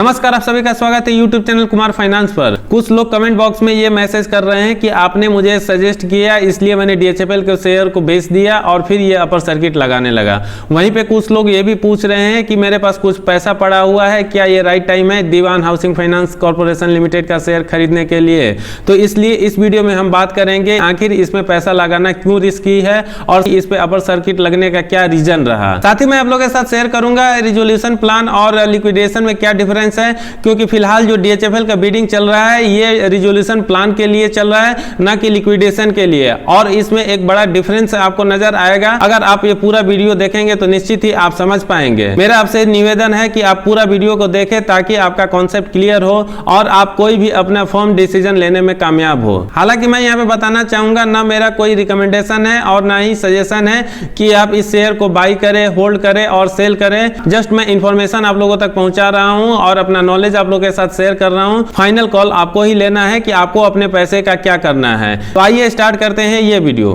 नमस्कार, आप सभी का स्वागत है YouTube चैनल कुमार फाइनेंस पर। कुछ लोग कमेंट बॉक्स में ये मैसेज कर रहे हैं कि आपने मुझे सजेस्ट किया इसलिए मैंने DHFL के शेयर को बेच दिया और फिर ये अपर सर्किट लगाने लगा। वहीं पे कुछ लोग ये भी पूछ रहे हैं कि मेरे पास कुछ पैसा पड़ा हुआ है, क्या ये राइट टाइम है दीवान हाउसिंग फाइनेंस कॉर्पोरेशन लिमिटेड का शेयर खरीदने के लिए। तो इसलिए इस वीडियो में हम बात करेंगे आखिर इसमें पैसा लगाना क्यों रिस्की है और इस पे अपर सर्किट लगने का क्या रीजन रहा। साथ ही मैं आप लोगों के साथ शेयर करूंगा रिजोल्यूशन प्लान और लिक्विडेशन में क्या डिफरेंस है, क्योंकि फिलहाल जो DHFL का बिडिंग चल रहा है ये रिजोल्यूशन प्लान के लिए चल रहा है, ना कि लिक्विडेशन के लिए। और इसमें एक बड़ा डिफरेंस आपको नजर आएगा। अगर आप ये पूरा वीडियो देखेंगे तो निश्चित ही आप समझ पाएंगे। मेरा आपसे निवेदन है कि आप पूरा वीडियो को देखें ताकि आपका कॉन्सेप्ट क्लियर हो और आप कोई भी अपना फर्म डिसीजन लेने में कामयाब हो। हालांकि मैं यहाँ पे बताना चाहूंगा, ना मेरा कोई रिकमेंडेशन है और ना ही सजेशन है कि आप इस शेयर को बाई करें, होल्ड करें और सेल करें। जस्ट मैं इंफॉर्मेशन आप लोगों तक पहुंचा रहा हूं और अपना नॉलेज आप लोगों के साथ शेयर कर रहा हूं। फाइनल कॉल आपको ही लेना है कि आपको अपने पैसे का क्या करना है। तो आइए स्टार्ट करते हैं ये वीडियो।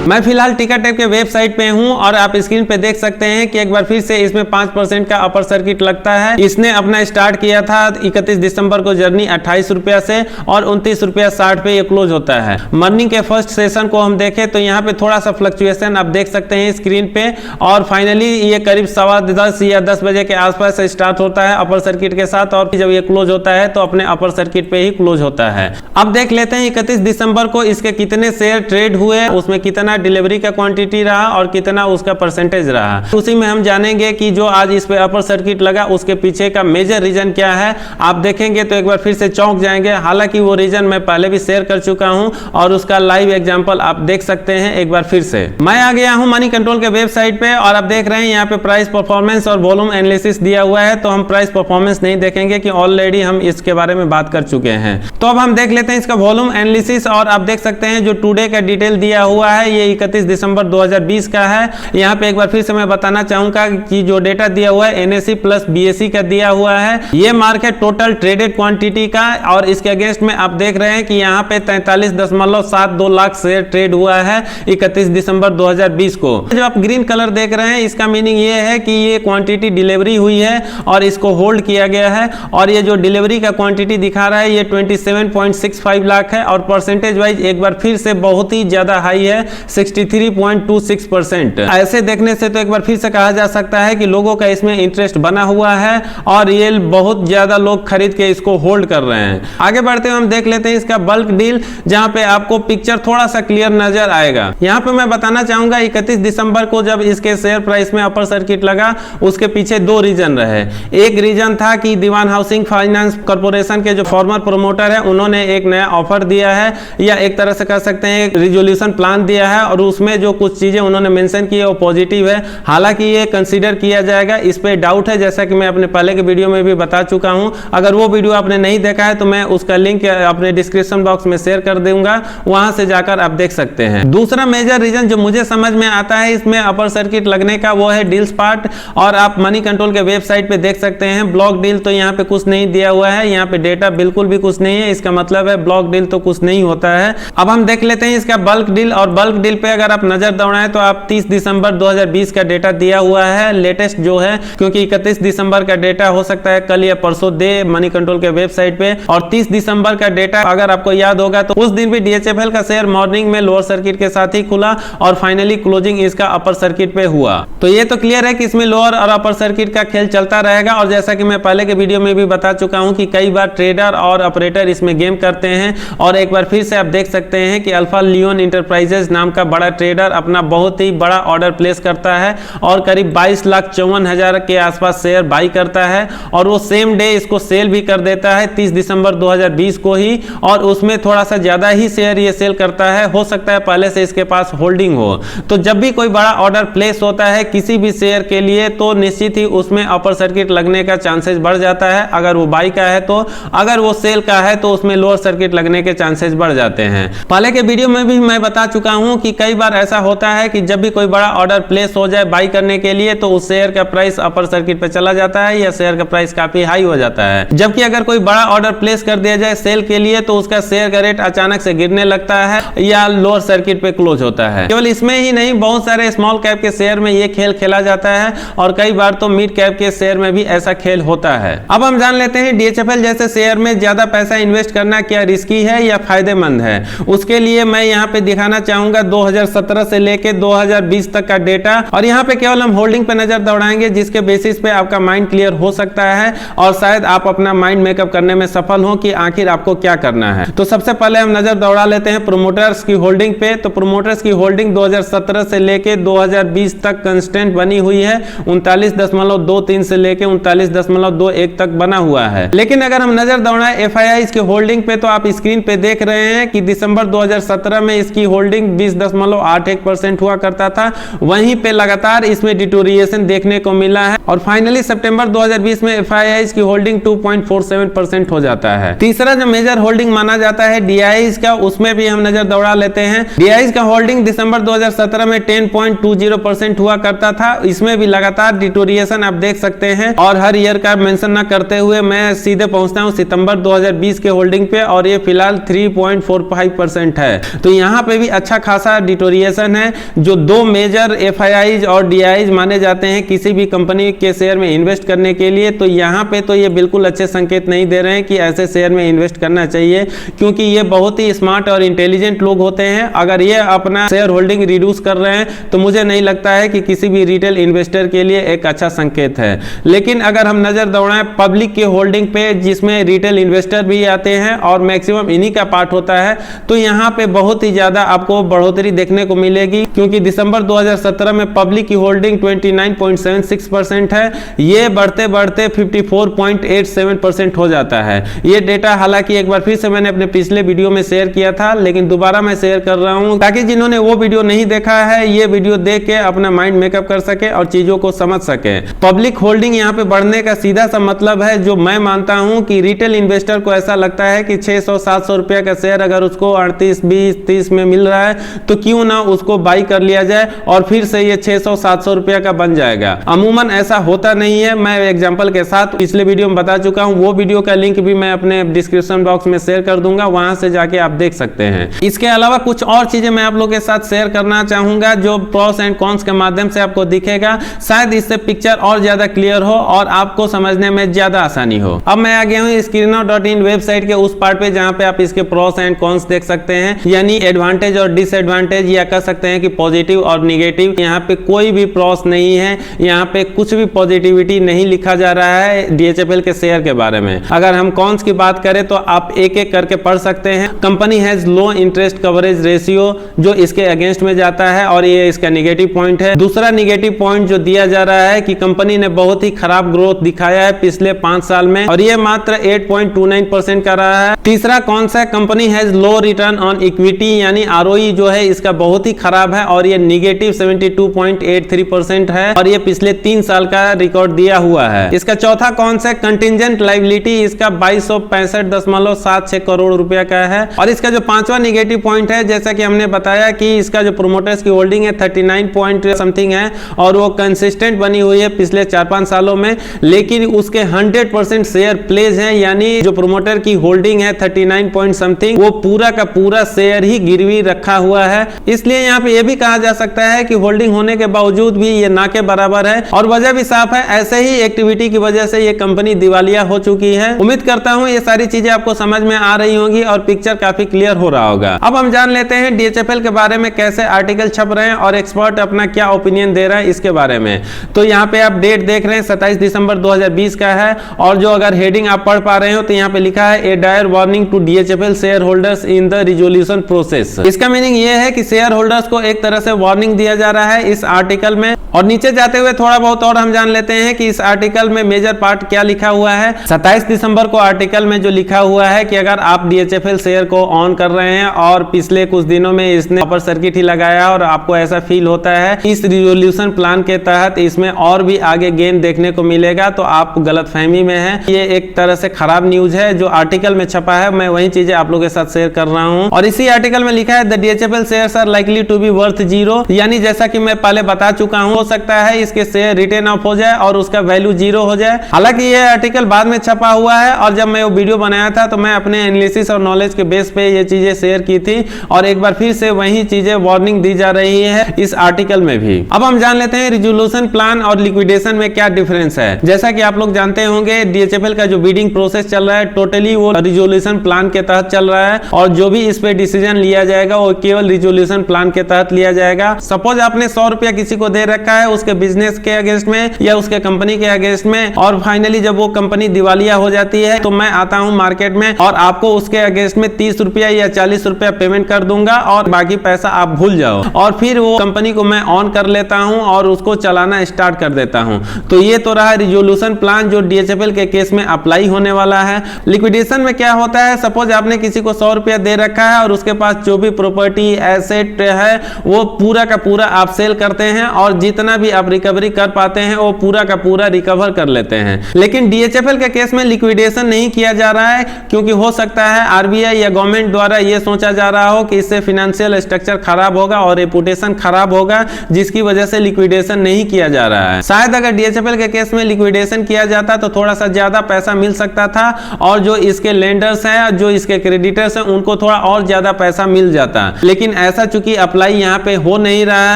मैं फिलहाल टिकट ऐप के वेबसाइट पे हूं और आप स्क्रीन पे देख सकते हैं कि एक बार फिर से इसमें 5% का अपर सर्किट लगता है। इसने अपना स्टार्ट किया था 31 दिसंबर को जर्नी 28 रुपया से और 29 रुपया 60 पे ये क्लोज होता है। मॉर्निंग के फर्स्ट सेशन को हम देखें तो यहाँ पे थोड़ा सा फ्लक्चुएशन आप देख सकते हैं स्क्रीन पे और फाइनली ये करीब 10:15 या 10 बजे के आसपास से स्टार्ट होता है अपर सर्किट के साथ और जब ये क्लोज होता है तो अपने अपर सर्किट पे ही क्लोज होता है। अब देख लेते हैं 31 दिसंबर को इसके कितने शेयर ट्रेड हुए, उसमें कितना डिलीवरी का क्वांटिटी रहा और कितना उसका परसेंटेज रहा। उसी में हम जानेंगे कि जो आज इस पे अपर सर्किट लगा उसके पीछे का मेजर रीजन क्या है। आप देखेंगे तो एक बार फिर से चौंक जाएंगे। हालांकि वो रीजन मैं पहले भी शेयर कर चुका हूं और उसका लाइव एग्जांपल आप देख सकते हैं एक बार फिर से। मैं आ गया हूं मनी कंट्रोल के वेबसाइट पे और आप देख रहे हैं यहाँ पे प्राइस परफॉर्मेंस और वॉल्यूम एनालिसिस दिया हुआ है। तो हम प्राइस परफॉर्मेंस नहीं देखेंगे कि ऑलरेडी हम इसके बारे में बात कर चुके हैं। तो अब हम देख लेते हैं इसका वॉल्यूम एनालिसिस और आप देख सकते हैं जो टुडे का डिटेल दिया हुआ है ये 31 दिसंबर 2020 का है। यहाँ पे एक बार फिर से मैं बताना चाहूंगा कि जो डेटा दिया हुआ है NSE प्लस BSE का दिया हुआ है। ये मार्क है टोटल ट्रेडेड क्वांटिटी का और इसके अगेंस्ट में आप देख रहे हैं कि यहाँ पे 43.72 लाख शेयर ट्रेड हुआ है 31 दिसंबर 2020 को। जो आप ग्रीन कलर देख रहे हैं इसका मीनिंग ये है कि ये क्वांटिटी डिलीवरी हुई है और इसको होल्ड किया गया है और ये जो डिलीवरी का क्वांटिटी दिखा रहा है ये 27.65 लाख है और परसेंटेज वाइज एक बार फिर से बहुत ही ज्यादा हाई है 63.26%। ऐसे देखने से तो एक बार फिर से कहा जा सकता है कि लोगों का इसमें इंटरेस्ट बना हुआ है और ये बहुत ज्यादा लोग खरीद के इसको होल्ड कर रहे हैं। आगे बढ़ते हुए हम देख लेते हैं इसका बल्क डील, जहां पे आपको पिक्चर थोड़ा सा क्लियर नजर आएगा। यहाँ पे मैं बताना चाहूंगा 31 दिसंबर को जब इसके शेयर प्राइस में अपर सर्किट लगा उसके पीछे दो रीजन रहे। एक रीजन था कि दीवान हाउसिंग फाइनेंस कॉर्पोरेशन के जो फॉर्मर प्रोमोटर है उन्होंने एक नया ऑफर दिया है या एक तरह से कह सकते हैं एक रिजोल्यूशन प्लान दिया है और उसमें जो कुछ चीजें उन्होंने मेंशन की है वो पॉजिटिव है। हालांकि ये कंसीडर किया जाएगा, इस पे डाउट है, जैसा कि मैं अपने पहले के वीडियो में भी बता चुका हूं। अगर वो वीडियो आपने नहीं देखा है तो मैं उसका लिंक अपने डिस्क्रिप्शन बॉक्स में शेयर कर दूंगा, वहां से जाकर आप देख सकते हैं। दूसरा मेजर रीजन जो मुझे समझ में आता है इसमें अपर सर्किट लगने का वो है डील्स पार्ट और आप मनी कंट्रोल के वेबसाइट पे देख सकते हैं ब्लॉक डील तो यहाँ पे कुछ नहीं दिया हुआ है, यहाँ पे डेटा बिल्कुल भी कुछ नहीं है। इसका मतलब है ब्लॉक डील तो कुछ नहीं होता है। अब हम देख लेते हैं इसका बल्क डील और बल्क डील पे अगर आप नजर दौड़ाएं तो आप 30 दिसंबर 2020 का डेटा दिया हुआ है लेटेस्ट जो है, क्योंकि 31 दिसंबर का डेटा हो सकता है कल या परसों दे मनी कंट्रोल के वेबसाइट पे। और 30 दिसंबर का डेटा अगर आपको याद होगा तो उस दिन भी DHFL का शेयर मॉर्निंग में लोअर सर्किट के साथ ही खुला और फाइनली क्लोजिंग इसका अपर सर्किट पे हुआ। तो ये तो क्लियर है कि इसमें लोअर और अपर सर्किट का खेल चलता रहेगा और जैसा कि मैं पहले के वीडियो में भी बता चुका हूं कि कई बार ट्रेडर और ऑपरेटर इसमेम गेम करते हैं। और एक बार फिर से आप देख सकते हैं कि अल्फा लियोन इंटरप्राइजेज नाम का बड़ा ट्रेडर अपना बहुत ही बड़ा ऑर्डर प्लेस करता है और करीब 22,54,000 के आसपास शेयर बाई करता है और वो सेम डे इसको सेल भी कर देता है 30 दिसंबर 2020 को ही और उसमें थोड़ा सा ज्यादा ही शेयर ये सेल करता है। हो सकता है पहले से इसके पास होल्डिंग हो। तो जब भी कोई बड़ा ऑर्डर प्लेस होता है किसी भी शेयर के लिए तो निश्चित ही उसमें अपर सर्किट लगने का चांसेस बढ़ जाता है। अगर वो बाई का है तो, अगर वो सेल का है तो उसमें लोअर सर्किट लगने के चांसेस बढ़ जाते हैं। पहले के वीडियो में भी मैं बता चुका हूं कि कि कई बार ऐसा होता है कि जब भी कोई बड़ा ऑर्डर प्लेस हो जाए बाई करने के लिए तो उस शेयर का प्राइस अपर सर्किट पे चला जाता है या शेयर का प्राइस काफी हाई हो जाता है। जबकि अगर कोई बड़ा ऑर्डर प्लेस कर दिया जाए सेल के लिए तो उसका शेयर का रेट अचानक से गिरने लगता है या लोअर सर्किट पे क्लोज होता है। केवल इसमें ही नहीं, बहुत सारे स्मॉल कैप के शेयर में ये खेल खेला जाता है और कई बार तो मिड कैप के शेयर में भी ऐसा खेल होता है। अब हम जान लेते हैं DHFL जैसे शेयर में ज्यादा पैसा इन्वेस्ट करना क्या रिस्की है या फायदेमंद है। उसके लिए मैं यहाँ पे दिखाना चाहूंगा 2017 से लेके 2020 तक का डेटा, और यहाँ पे केवल हम होल्डिंग पे नजर दौड़ाएंगे जिसके बेसिस पे आपका माइंड क्लियर हो सकता है और शायद आप अपना माइंड मेकअप करने में सफल हो कि आखिर आपको क्या करना है। तो सबसे पहले हम नजर दौड़ा लेते हैं प्रोमोटर्स की होल्डिंग पे। तो प्रोमोटर्स की होल्डिंग 2017 से लेके 2020 तक कांस्टेंट बनी हुई है, 39.23 से लेके 39.21 तक बना हुआ है। लेकिन अगर हम नजर दौड़ाएं FIIs की होल्डिंग पे तो आप स्क्रीन पे देख रहे हैं कि दिसंबर 2017 में इसकी होल्डिंग 20.81% हुआ करता था, वहीं पे लगातार इसमें डिटोरिएशन देखने को मिला है और फाइनली सितंबर 2020 में FIIs की होल्डिंग 2.47% हो जाता है। तीसरा जो मेजर होल्डिंग माना जाता है DIIs का, उसमें भी हम नजर दौड़ा लेते हैं। DIIs का होल्डिंग दिसंबर 2017 में 10.20% हुआ करता था, इसमें भी लगातार डिटोरिएशन आप देख सकते हैं और हर ईयर का मेंशन ना करते हुए मैं सीधे पहुंचता हूं सितंबर 2020 के होल्डिंग पे और ये फिलहाल 3.45% है। तो यहाँ पे भी अच्छा खासा डिटोरिएशन है। जो दो मेजर FIIs और DIIs माने जाते हैं किसी भी कंपनी के शेयर में इन्वेस्ट करने के लिए, तो यहाँ पे तो ये बिल्कुल अच्छे संकेत नहीं दे रहे हैं कि ऐसे शेयर में इन्वेस्ट करना चाहिए, क्योंकि ये बहुत ही स्मार्ट और इंटेलिजेंट लोग होते हैं। अगर ये अपना शेयर होल्डिंग रिड्यूस कर रहे हैं तो मुझे नहीं लगता है कि किसी भी रिटेल इन्वेस्टर के लिए एक अच्छा संकेत है। लेकिन अगर हम नजर दौड़ाएं पब्लिक की होल्डिंग पे जिसमें रिटेल इन्वेस्टर भी आते हैं और मैक्सिमम इन्हीं का पार्ट होता है, तो यहाँ पे बहुत ही ज्यादा आपको बढ़ोतरी देखने को मिलेगी, क्योंकि दिसंबर 2017 में पब्लिक की होल्डिंग 29.76% है, ये बढ़ते बढ़ते 54.87% हो जाता है। ये डेटा हालांकि एक बार फिर से मैंने अपने पिछले वीडियो में शेयर किया था, लेकिन दोबारा मैं शेयर कर रहा हूं ताकि जिन्होंने वो वीडियो नहीं देखा है ये वीडियो देख के अपना माइंड मेकअप कर सके और चीजों को समझ सके। पब्लिक होल्डिंग यहाँ पे बढ़ने का सीधा सा मतलब है, जो मैं मानता हूं कि रिटेल इन्वेस्टर को ऐसा लगता है कि 600-700 रुपया का शेयर अगर उसको 38, 20, 30 में मिल रहा है तो क्यों ना उसको बाई कर लिया जाए और फिर से ये 600-700 रुपया का बन जाएगा। अमूमन ऐसा होता नहीं है, मैं एग्जांपल के साथ पिछले वीडियो में बता चुका हूं, वो वीडियो का लिंक भी मैं अपने डिस्क्रिप्शन बॉक्स में शेयर कर दूंगा, वहां से जाके आप देख सकते हैं। इसके अलावा कुछ और चीजें मैं आप लोगों के साथ शेयर करना चाहूंगा जो प्रोस एंड कॉन्स के माध्यम से आपको दिखेगा, शायद इससे पिक्चर और ज्यादा क्लियर हो और आपको समझने में ज्यादा आसानी हो। अब मैं आ गया हूँ Screener.in वेबसाइट के उस पार्ट पे जहां पे आप इसके प्रोस एंड कॉन्स देख सकते हैं, यानी एडवांटेज और डिसएडवांटेज, या कह सकते हैं कि पॉजिटिव और निगेटिव। यहाँ पे कोई भी प्रोस नहीं है, यहाँ पे कुछ भी पॉजिटिविटी नहीं लिखा जा रहा है DHFL के शेयर के बारे में। अगर हम कॉन्स की बात करें तो आप एक एक करके पढ़ सकते हैं। Company has low interest coverage ratio, जो इसके अगेंस्ट में जाता है और ये इसका निगेटिव पॉइंट है। दूसरा निगेटिव पॉइंट जो दिया जा रहा है कि कंपनी ने बहुत ही खराब ग्रोथ दिखाया है पिछले 5 साल में और ये मात्र 8.29% का रहा है। तीसरा कौन सा, company has low return on equity, यानी ROE जो है इसका बहुत ही खराब है और ये निगेटिव 72.83% है और ये पिछले 3 साल का रिकॉर्ड दिया हुआ है। इसका चौथा कौन सा, कंटिंजेंट लायबिलिटी, इसका 2265.76 करोड़ रुपया का है। और इसका जो पांचवा निगेटिव पॉइंट है, जैसा कि हमने बताया कि इसका जो प्रोमोटर्स की होल्डिंग है 39 पॉइंट समथिंग है और वो कंसिस्टेंट बनी हुई है पिछले 4-5 सालों में, लेकिन उसके 100% शेयर प्लेज है, यानी जो प्रोमोटर की होल्डिंग है 39 पॉइंट समथिंग, वो पूरा का पूरा शेयर ही गिरवी रखा हुआ है। इसलिए यहाँ पे ये भी कहा जा सकता है कि होल्डिंग होने के बावजूद भी ये ना के बराबर है और वजह भी साफ है, ऐसे ही एक्टिविटी की वजह से ये कंपनी दिवालिया हो चुकी है। उम्मीद करता हूँ ये सारी चीजें आपको समझ में आ रही होंगी और पिक्चर काफी क्लियर हो रहा होगा। अब हम जान लेते हैं DHFL के बारे में कैसे आर्टिकल छप रहे हैं और एक्सपर्ट अपना क्या ओपिनियन दे रहा है इसके बारे में। तो यहाँ पे आप डेट देख रहे हैं 27 दिसंबर 2020 का है और जो अगर हेडिंग आप पढ़ पा रहे हो तो यहाँ पे लिखा है a dire warning to DHFL shareholders in the resolution process. इसका मीनिंग ये है कि शेयर होल्डर्स को एक तरह से वार्निंग दिया जा रहा है इस आर्टिकल में। और नीचे जाते हुए थोड़ा बहुत और हम जान लेते हैं कि इस आर्टिकल में मेजर पार्ट क्या लिखा हुआ है। 27 दिसंबर को आर्टिकल में जो लिखा हुआ है कि अगर आप DHFL शेयर को ऑन कर रहे हैं और पिछले कुछ दिनों में इसने अपर सर्किट ही लगाया और आपको ऐसा फील होता है इस रिजोल्यूशन प्लान के तहत इसमें और भी आगे गेन देखने को मिलेगा, तो आप गलतफहमी में हैं। ये एक तरह से खराब न्यूज है जो आर्टिकल में छपा है, मैं वही चीजें आप लोगों के साथ शेयर कर रहा हूं। और इसी आर्टिकल में लिखा है the DHFL share shares are likely to be worth zero, यानी जैसा कि मैं पहले बता चुका हूं, हो सकता है इसके शेयर रिटर्न ऑफ हो जाए और उसका वैल्यू जीरो हो जाए। हालांकि ये आर्टिकल बाद में छपा हुआ है और जब मैं वो वीडियो बनाया था तो मैं अपने एनालिसिस और नॉलेज के बेस पे ये चीजें शेयर की थी और एक बार फिर से वही चीजें वार्निंग दी जा रही है इस आर्टिकल में भी। अब हम जान लेते हैं रिजोल्यूशन प्लान और लिक्विडेशन में क्या डिफरेंस है। जैसा कि आप लोग जानते होंगे DHFL का जो बिडिंग प्रोसेस चल रहा है टोटली वो रिजोल्यूशन प्लान के तहत चल रहा है और जो भी इस पे डिसीजन लिया जाएगा वो केवल रिजोल्यूशन प्लान के तहत लिया जाएगा। सपोज आपने 100 रुपया किसी को दे रखा है उसके बिजनेस के अगेंस्ट में या उसके कंपनी के अगेंस्ट में, और फाइनली जब वो कंपनी दिवालिया हो जाती है तो मैं आता हूं मार्केट में और आपको उसके अगेंस्ट में 30 रुपया या 40 रुपया पेमेंट कर दूंगा और बाकी पैसा आप भूल जाओ, और फिर वो कंपनी को मैं ऑन कर लेता हूं और उसको चलाना स्टार्ट कर देता हूं। तो ये तो रहा रिजोल्यूशन प्लान जो DHFL के केस में अप्लाई होने वाला है। लिक्विडेशन में क्या होता है, सपोज आपने किसी को 100 रुपया दे रखा है और उसके पास जो भी प्रॉपर्टी एसेट है वो पूरा का पूरा आप सेल करते हैं और जितना भी आप रिकवरी कर पाते हैं वो पूरा का पूरा रिकवर कर लेते हैं। लेकिन DHFL के केस में लिक्विडेशन नहीं किया जा रहा है क्योंकि हो सकता है RBI या गवर्नमेंट द्वारा ये सोचा जा रहा हो कि इससे फाइनेंशियल स्ट्रक्चर खराब होगा और रेपुटेशन खराब होगा, जिसकी वजह से लिक्विडेशन नहीं किया जा रहा है। शायद अगर DHFL के केस में लिक्विडेशन किया जाता तो थोड़ा सा ज्यादा पैसा मिल सकता था और जो इसके लेंडर्स हैं, जो इसके क्रेडिटर्स हैं, उनको थोड़ा और ज्यादा पैसा मिल जाता। लेकिन ऐसा चूंकि अप्लाई यहाँ पे हो नहीं रहा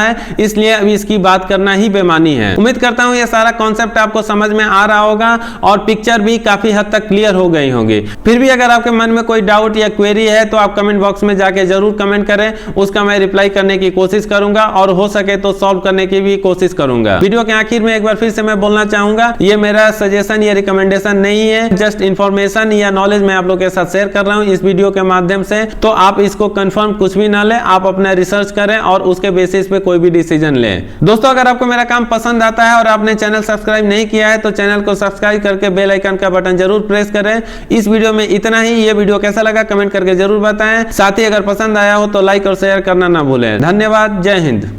है इसलिए अभी इसकी बात करना ही बेमानी है। उम्मीद करता हूँ ये सारा कॉन्सेप्ट आपको समझ में आ रहा होगा और पिक्चर भी काफी हद तक क्लियर हो गई होगी। फिर भी अगर आपके मन में कोई डाउट या क्वेरी है तो आप कमेंट बॉक्स में जाके जरूर कमेंट करें, उसका मैं रिप्लाई करने की कोशिश करूंगा और हो सके तो सॉल्व करने की भी कोशिश करूंगा। वीडियो के आखिर में एक बार फिर से मैं बोलना चाहूंगा, ये मेरा सजेशन या रिकमेंडेशन नहीं है, जस्ट इन्फॉर्मेशन या नॉलेज मैं आप लोग के साथ शेयर कर रहा हूँ इस वीडियो के माध्यम से। तो आप इसको कंफर्म कुछ भी ना ले, आप अपना रिसर्च करें और उसके बेसिस पे कोई भी डिसीजन लें। दोस्तों अगर आपको मेरा काम पसंद आता है और आपने चैनल सब्सक्राइब नहीं किया है तो चैनल को सब्सक्राइब करके बेल आइकन का बटन जरूर प्रेस करें। इस वीडियो में इतना ही। ये वीडियो कैसा लगा कमेंट करके जरूर बताएं। साथ ही अगर पसंद आया हो तो लाइक और शेयर करना ना भूलें। धन्यवाद। जय हिंद।